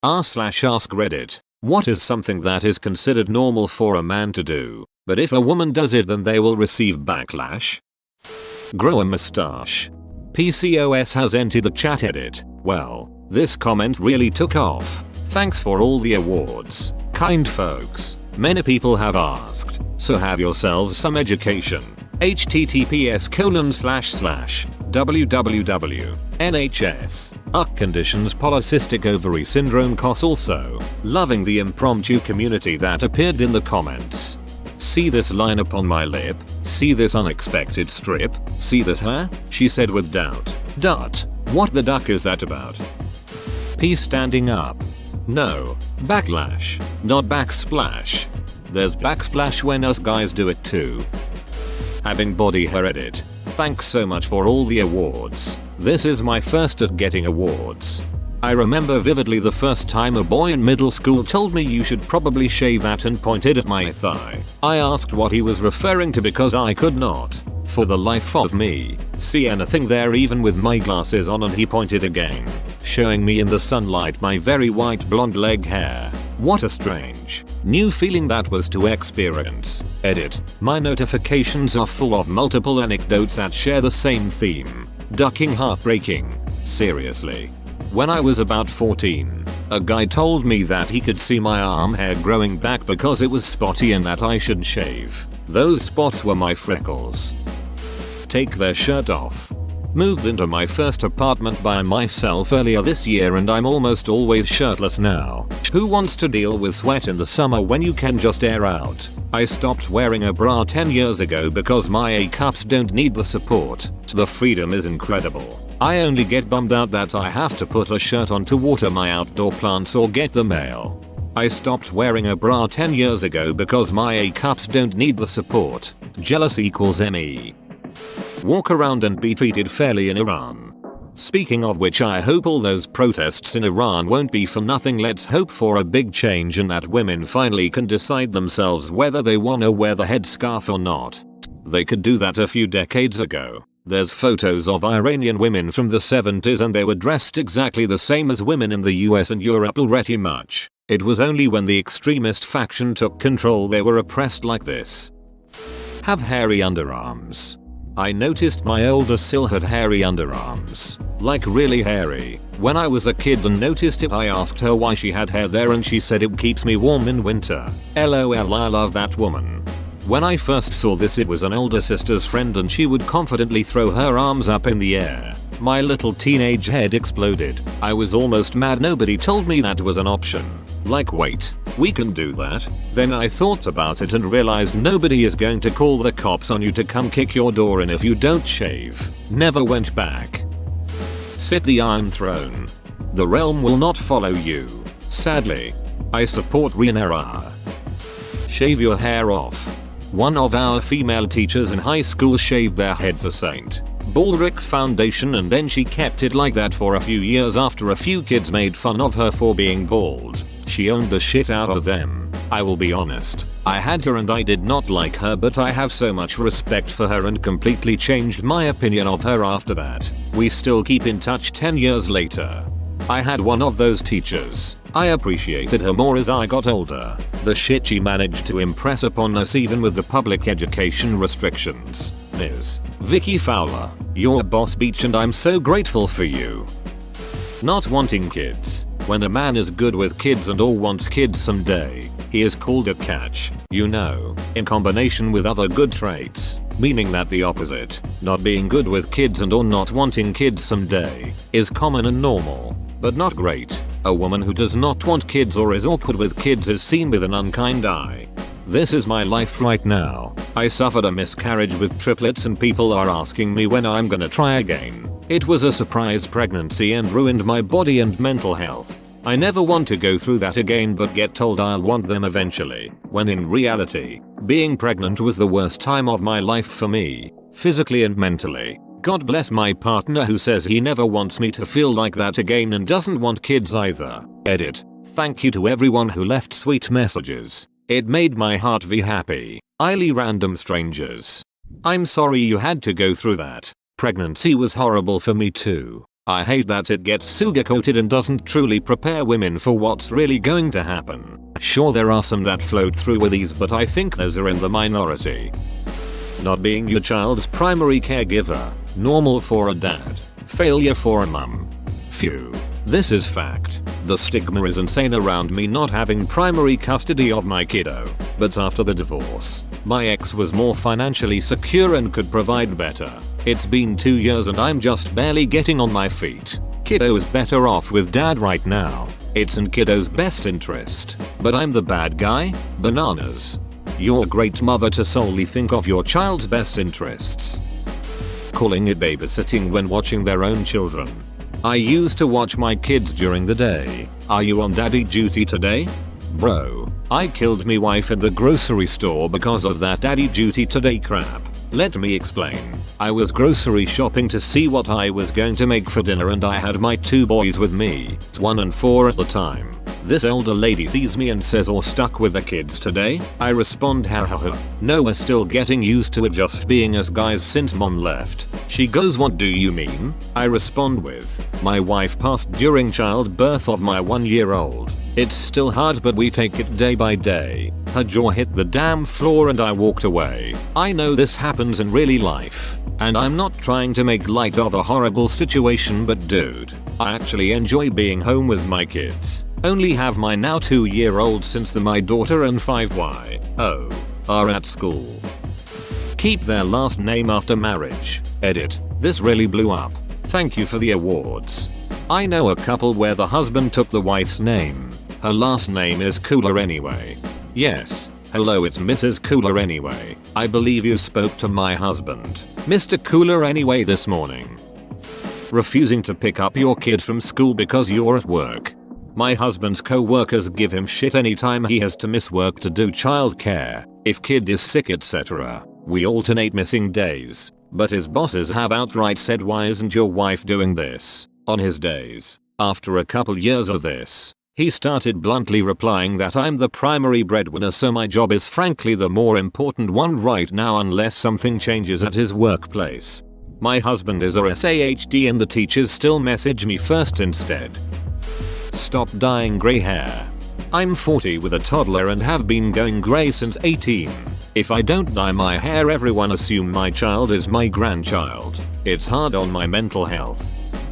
r/ask Reddit. What is something that is considered normal for a man to do, but if a woman does it then they will receive backlash? Grow a mustache. PCOS has entered the chat edit. Well, this comment really took off. Thanks for all the awards, kind folks. Many people have asked, so have yourselves some education. https://www.nhs. Conditions polycystic ovary syndrome cos also. Loving the impromptu community that appeared in the comments. See this line upon my lip? See this unexpected strip? See this hair? She said with doubt. Dot. What the duck is that about? P standing up. No. Backlash. Not backsplash. There's backsplash when us guys do it too. Having body hair edit. Thanks so much for all the awards. This is my first at getting awards. I remember vividly the first time a boy in middle school told me you should probably shave that and pointed at my thigh. I asked what he was referring to because I could not, for the life of me, see anything there even with my glasses on, and he pointed again, showing me in the sunlight my very white blonde leg hair. What a strange, new feeling that was to experience. Edit. My notifications are full of multiple anecdotes that share the same theme. Ducking heartbreaking. Seriously. When I was about 14, a guy told me that he could see my arm hair growing back because it was spotty and that I should shave. Those spots were my freckles. Take their shirt off. Moved into my first apartment by myself earlier this year and I'm almost always shirtless now. Who wants to deal with sweat in the summer when you can just air out? I stopped wearing a bra 10 years ago because my A cups don't need the support. The freedom is incredible. I only get bummed out that I have to put a shirt on to water my outdoor plants or get the mail. I stopped wearing a bra 10 years ago because my A cups don't need the support. Jealous equals ME. Walk around and be treated fairly in Iran. Speaking of which, I hope all those protests in Iran won't be for nothing. Let's hope for a big change and that women finally can decide themselves whether they wanna wear the headscarf or not. They could do that a few decades ago. There's photos of Iranian women from the 70s and they were dressed exactly the same as women in the US and Europe already much. It was only when the extremist faction took control they were oppressed like this. Have hairy underarms. I noticed my older sil had hairy underarms. Like really hairy. When I was a kid and noticed it, I asked her why she had hair there and she said it keeps me warm in winter. LOL, I love that woman. When I first saw this, it was an older sister's friend and she would confidently throw her arms up in the air. My little teenage head exploded. I was almost mad nobody told me that was an option. Like, wait, we can do that? Then I thought about it and realized nobody is going to call the cops on you to come kick your door in if you don't shave. Never went back. Sit the Iron Throne. The realm will not follow you. Sadly. I support Rhaenyra. Shave your hair off. One of our female teachers in high school shaved their head for St. Baldrick's Foundation and then she kept it like that for a few years after a few kids made fun of her for being bald. She owned the shit out of them. I will be honest, I had her and I did not like her, but I have so much respect for her and completely changed my opinion of her after that. We still keep in touch 10 years later. I had one of those teachers. I appreciated her more as I got older. The shit she managed to impress upon us even with the public education restrictions. Ms. Vicky Fowler, you're a boss bitch and I'm so grateful for you. Not wanting kids. When a man is good with kids and or wants kids someday, he is called a catch, you know, in combination with other good traits. Meaning that the opposite, not being good with kids and or not wanting kids someday, is common and normal, but not great. A woman who does not want kids or is awkward with kids is seen with an unkind eye. This is my life right now. I suffered a miscarriage with triplets and people are asking me when I'm gonna try again. It was a surprise pregnancy and ruined my body and mental health. I never want to go through that again, but get told I'll want them eventually, when in reality, being pregnant was the worst time of my life for me, physically and mentally. God bless my partner who says he never wants me to feel like that again and doesn't want kids either. Edit. Thank you to everyone who left sweet messages. It made my heart happy. Highly random strangers. I'm sorry you had to go through that. Pregnancy was horrible for me too. I hate that it gets sugar-coated and doesn't truly prepare women for what's really going to happen. Sure, there are some that float through with ease, but I think those are in the minority. Not being your child's primary caregiver. Normal for a dad. Failure for a mum. Phew. This is fact. The stigma is insane around me not having primary custody of my kiddo. But after the divorce, my ex was more financially secure and could provide better. It's been 2 years and I'm just barely getting on my feet. Kiddo is better off with dad right now. It's in kiddo's best interest. But I'm the bad guy? Bananas. You're a great mother to solely think of your child's best interests. Calling it babysitting when watching their own children. I used to watch my kids during the day. Are you on daddy duty today? Bro, I killed me wife at the grocery store because of that daddy duty today crap. Let me explain. I was grocery shopping to see what I was going to make for dinner and I had my 2 boys with me, 1 and 4 at the time. This elder lady sees me and says, "Or stuck with the kids today?" I respond, "Ha ha ha. No, we're still getting used to it just being us guys since mom left." She goes, "What do you mean?" I respond with, "My wife passed during childbirth of my 1-year-old. It's still hard but we take it day by day." Her jaw hit the damn floor and I walked away. I know this happens in really life. And I'm not trying to make light of a horrible situation, but dude, I actually enjoy being home with my kids. Only have my now 2-year-old since my daughter and 5Y are at school. Keep their last name after marriage. Edit. This really blew up. Thank you for the awards. I know a couple where the husband took the wife's name. Her last name is Cooler anyway. Yes. Hello, it's Mrs. Cooler anyway. I believe you spoke to my husband, Mr. Cooler anyway, this morning. Refusing to pick up your kid from school because you're at work. My husband's co-workers give him shit anytime he has to miss work to do childcare, if kid is sick, etc. We alternate missing days, but his bosses have outright said, "Why isn't your wife doing this?" on his days. After a couple years of this, he started bluntly replying that I'm the primary breadwinner, so my job is frankly the more important one right now unless something changes at his workplace. My husband is a SAHD and the teachers still message me first instead. Stop dyeing grey hair. I'm 40 with a toddler and have been going grey since 18. If I don't dye my hair, everyone assume my child is my grandchild. It's hard on my mental health.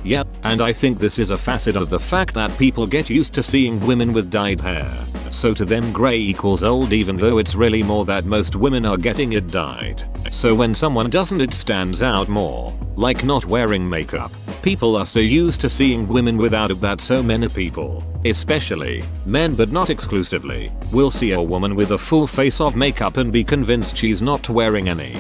Yep, and I think this is a facet of the fact that people get used to seeing women with dyed hair. So to them grey equals old, even though it's really more that most women are getting it dyed. So when someone doesn't, it stands out more. Like not wearing makeup. People are so used to seeing women without it that so many people, especially men but not exclusively, will see a woman with a full face of makeup and be convinced she's not wearing any.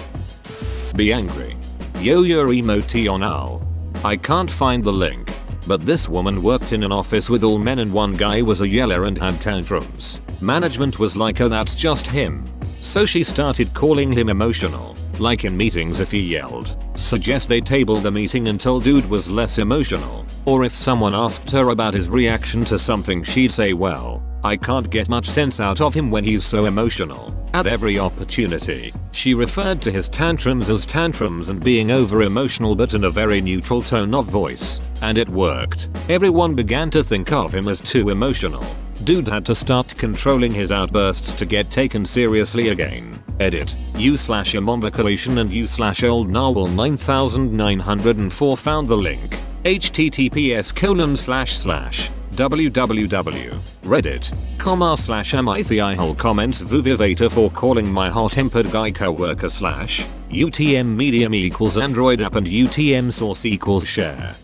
Be angry. Yo, your emoji on owl. I can't find the link, but this woman worked in an office with all men and one guy was a yeller and had tantrums. Management was like, "Oh, that's just him." So she started calling him emotional. Like in meetings, if he yelled, suggest they table the meeting until dude was less emotional. Or if someone asked her about his reaction to something, she'd say, "Well, I can't get much sense out of him when he's so emotional." At every opportunity, she referred to his tantrums as tantrums and being over emotional, but in a very neutral tone of voice. And it worked. Everyone began to think of him as too emotional. Dude had to start controlling his outbursts to get taken seriously again. Edit. U/emombacration and U/old narwhal 9904 found the link. https://www.reddit.com/mithiihole comments vuvivata for calling my hot-tempered guy coworker /UTM medium equals Android app and UTM source equals share.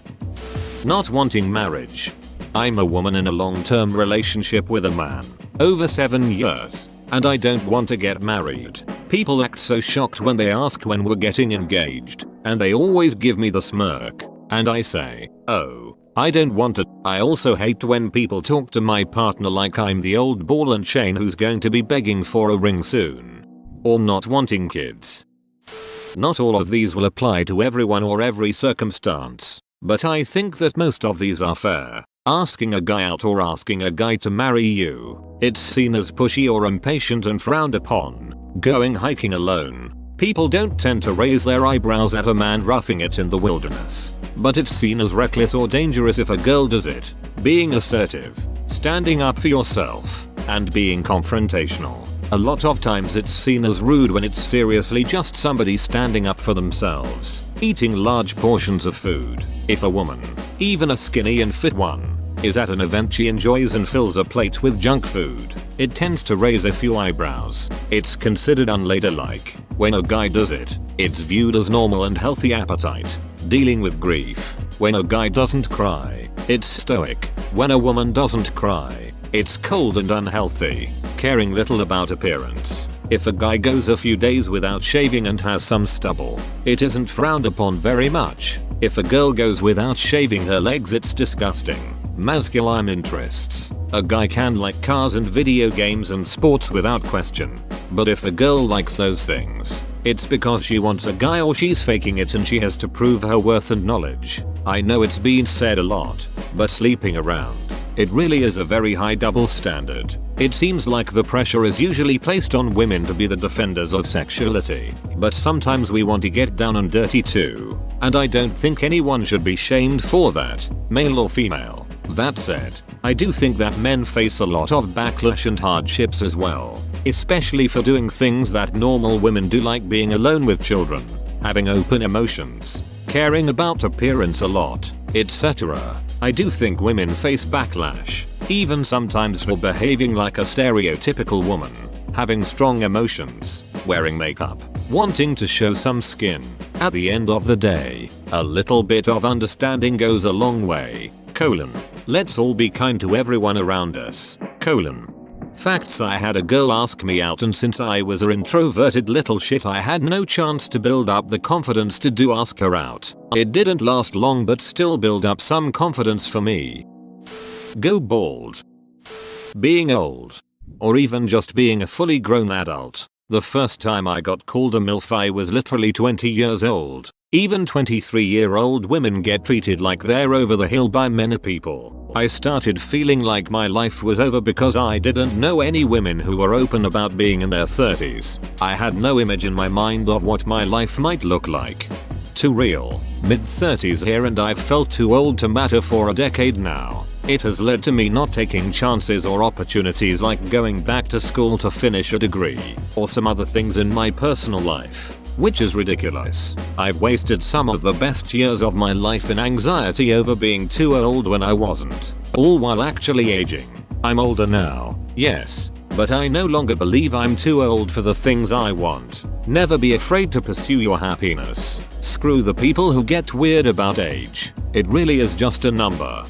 Not wanting marriage. I'm a woman in a long-term relationship with a man, over 7 years, and I don't want to get married. People act so shocked when they ask when we're getting engaged, and they always give me the smirk, and I say, "Oh, I don't want to." I also hate when people talk to my partner like I'm the old ball and chain who's going to be begging for a ring soon. Or not wanting kids. Not all of these will apply to everyone or every circumstance, but I think that most of these are fair. Asking a guy out or asking a guy to marry you, it's seen as pushy or impatient and frowned upon. Going hiking alone, people don't tend to raise their eyebrows at a man roughing it in the wilderness. but it's seen as reckless or dangerous if a girl does it. Being assertive, standing up for yourself, and being confrontational. A lot of times it's seen as rude when it's seriously just somebody standing up for themselves. Eating large portions of food. If a woman, even a skinny and fit one, is at an event she enjoys and fills a plate with junk food, it tends to raise a few eyebrows. It's considered unladylike. When a guy does it, it's viewed as normal and healthy appetite. Dealing with grief. When a guy doesn't cry, it's stoic. When a woman doesn't cry, it's cold and unhealthy. Caring little about appearance. If a guy goes a few days without shaving and has some stubble, it isn't frowned upon very much. If a girl goes without shaving her legs, it's disgusting. Masculine interests. A guy can like cars and video games and sports without question. But if a girl likes those things, it's because she wants a guy or she's faking it and she has to prove her worth and knowledge. I know it's been said a lot, but sleeping around, it really is a very high double standard. It seems like the pressure is usually placed on women to be the defenders of sexuality, but sometimes we want to get down and dirty too, and I don't think anyone should be shamed for that, male or female. That said, I do think that men face a lot of backlash and hardships as well, especially for doing things that normal women do, like being alone with children, having open emotions, caring about appearance a lot, etc. I do think women face backlash, even sometimes for behaving like a stereotypical woman, having strong emotions, wearing makeup, wanting to show some skin. At the end of the day, a little bit of understanding goes a long way. Let's all be kind to everyone around us. Facts: I had a girl ask me out, and since I was an introverted little shit, I had no chance to build up the confidence to do ask her out. It didn't last long, but still build up some confidence for me. Go bald. Being old. Or even just being a fully grown adult. The first time I got called a MILF, I was literally 20 years old. Even 23-year-old women get treated like they're over the hill by many people. I started feeling like my life was over because I didn't know any women who were open about being in their 30s. I had no image in my mind of what my life might look like. Too real. Mid-30s here, and I've felt too old to matter for a decade now. It has led to me not taking chances or opportunities like going back to school to finish a degree, or some other things in my personal life, which is ridiculous. I've wasted some of the best years of my life in anxiety over being too old when I wasn't, all while actually aging. I'm older now, yes, but I no longer believe I'm too old for the things I want. Never be afraid to pursue your happiness. Screw the people who get weird about age. It really is just a number.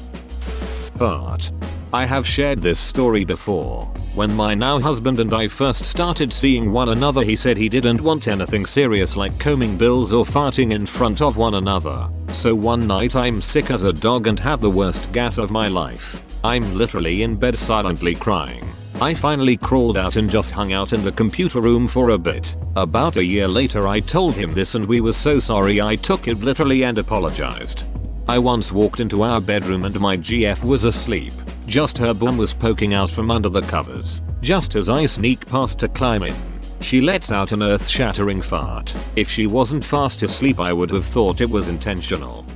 Fart. I have shared this story before. When my now husband and I first started seeing one another, he said he didn't want anything serious like combing bills or farting in front of one another. So one night I'm sick as a dog and have the worst gas of my life. I'm literally in bed silently crying. I finally crawled out and just hung out in the computer room for a bit. About a year later I told him this, and we were so sorry. I took it literally and apologized. I once walked into our bedroom and my GF was asleep. Just her bum was poking out from under the covers. Just as I sneak past to climb in, she lets out an earth-shattering fart. If she wasn't fast asleep, I would have thought it was intentional.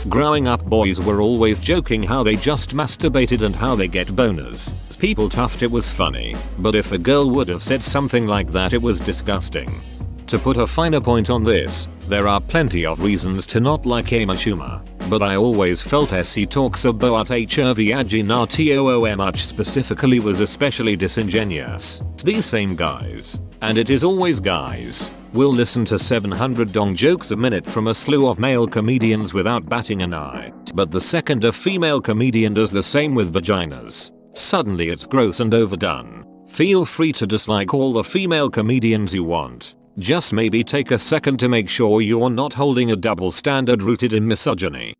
Growing up, boys were always joking how they just masturbated and how they get boners. People thought it was funny, but if a girl would have said something like that, it was disgusting. To put a finer point on this, there are plenty of reasons to not like humor, but I always felt he talks about HRV much specifically was especially disingenuous. These same guys, and it is always guys, will listen to 700 dong jokes a minute from a slew of male comedians without batting an eye. But the second a female comedian does the same with vaginas, suddenly it's gross and overdone. Feel free to dislike all the female comedians you want. Just maybe take a second to make sure you're not holding a double standard rooted in misogyny.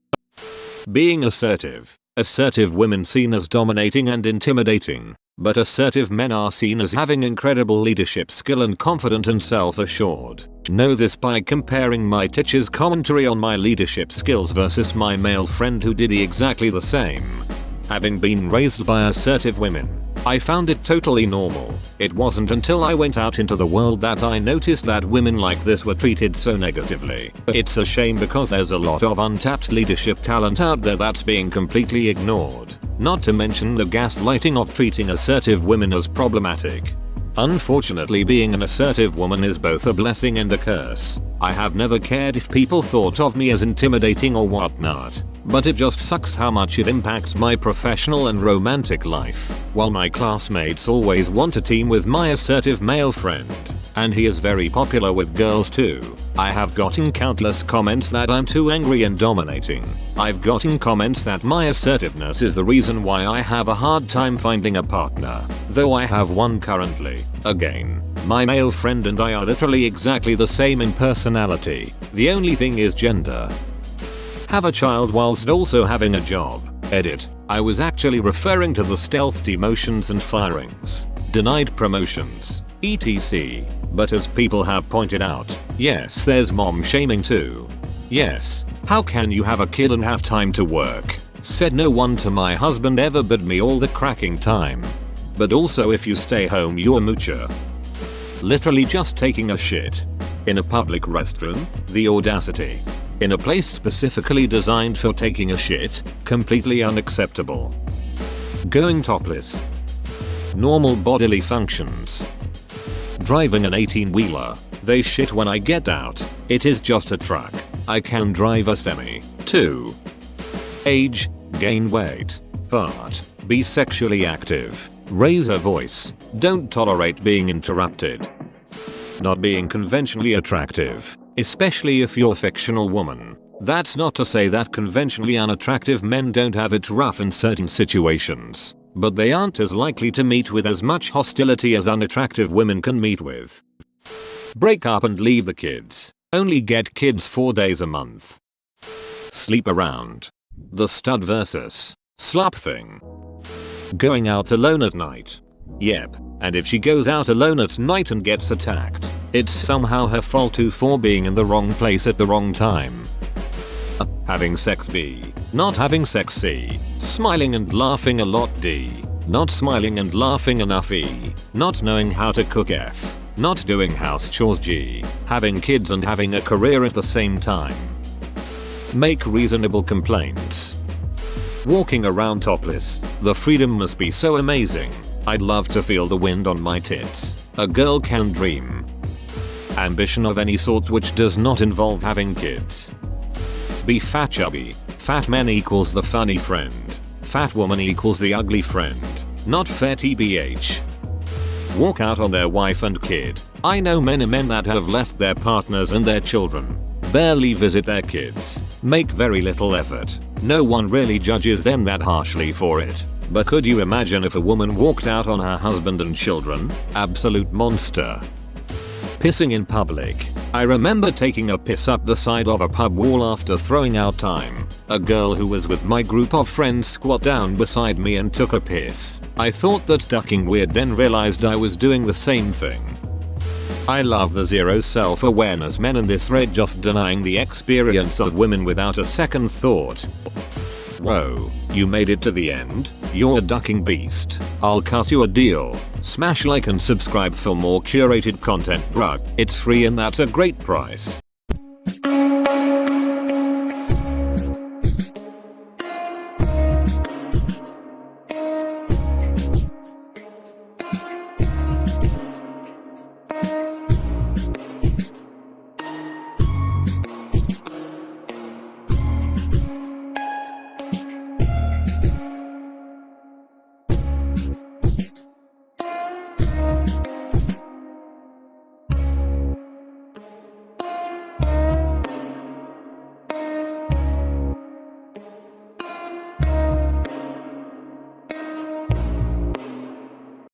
Being assertive. Assertive women seen as dominating and intimidating, but assertive men are seen as having incredible leadership skill and confident and self-assured. Know this by comparing my teacher's commentary on my leadership skills versus my male friend who did exactly the same. Having been raised by assertive women, I found it totally normal. It wasn't until I went out into the world that I noticed that women like this were treated so negatively. It's a shame because there's a lot of untapped leadership talent out there that's being completely ignored. Not to mention the gaslighting of treating assertive women as problematic. Unfortunately, being an assertive woman is both a blessing and a curse. I have never cared if people thought of me as intimidating or whatnot, but it just sucks how much it impacts my professional and romantic life. While my classmates always want to team with my assertive male friend, and he is very popular with girls too, I have gotten countless comments that I'm too angry and dominating. I've gotten comments that my assertiveness is the reason why I have a hard time finding a partner, though I have one currently. Again, my male friend and I are literally exactly the same in personality. The only thing is gender. Have a child whilst also having a job. Edit. I was actually referring to the stealth demotions and firings, denied promotions, etc. But as people have pointed out, yes, there's mom shaming too. Yes, how can you have a kid and have time to work? Said no one to my husband ever but me all the cracking time. But also if you stay home you're a moocher. Literally just taking a shit. In a public restroom? The audacity. In a place specifically designed for taking a shit? Completely unacceptable. Going topless. Normal bodily functions. Driving an 18-wheeler. They shit when I get out. It is just a truck. I can drive a semi. 2. Age. Gain weight. Fart. Be sexually active. Raise a voice. Don't tolerate being interrupted. Not being conventionally attractive. Especially if you're a fictional woman. That's not to say that conventionally unattractive men don't have it rough in certain situations, but they aren't as likely to meet with as much hostility as unattractive women can meet with. Break up and leave the kids. Only get kids 4 days a month. Sleep around. The stud versus slut thing. Going out alone at night. Yep, and if she goes out alone at night and gets attacked, it's somehow her fault too for being in the wrong place at the wrong time. Having sex B. Not having sex C. Smiling and laughing a lot D. Not smiling and laughing enough E. Not knowing how to cook F. Not doing house chores G. Having kids and having a career at the same time. Make reasonable complaints. Walking around topless. The freedom must be so amazing. I'd love to feel the wind on my tits. A girl can dream. Ambition of any sort which does not involve having kids. Be fat chubby. Fat men equals the funny friend. Fat woman equals the ugly friend. Not fair tbh. Walk out on their wife and kid. I know many men that have left their partners and their children. Barely visit their kids. Make very little effort. No one really judges them that harshly for it. But could you imagine if a woman walked out on her husband and children? Absolute monster. Pissing in public. I remember taking a piss up the side of a pub wall after throwing out time. A girl who was with my group of friends squat down beside me and took a piss. I thought that's ducking weird, then realized I was doing the same thing. I love the zero self-awareness men in this thread just denying the experience of women without a second thought. Whoa, you made it to the end? You're a ducking beast. I'll cut you a deal. Smash like and subscribe for more curated content, bruh. It's free and that's a great price.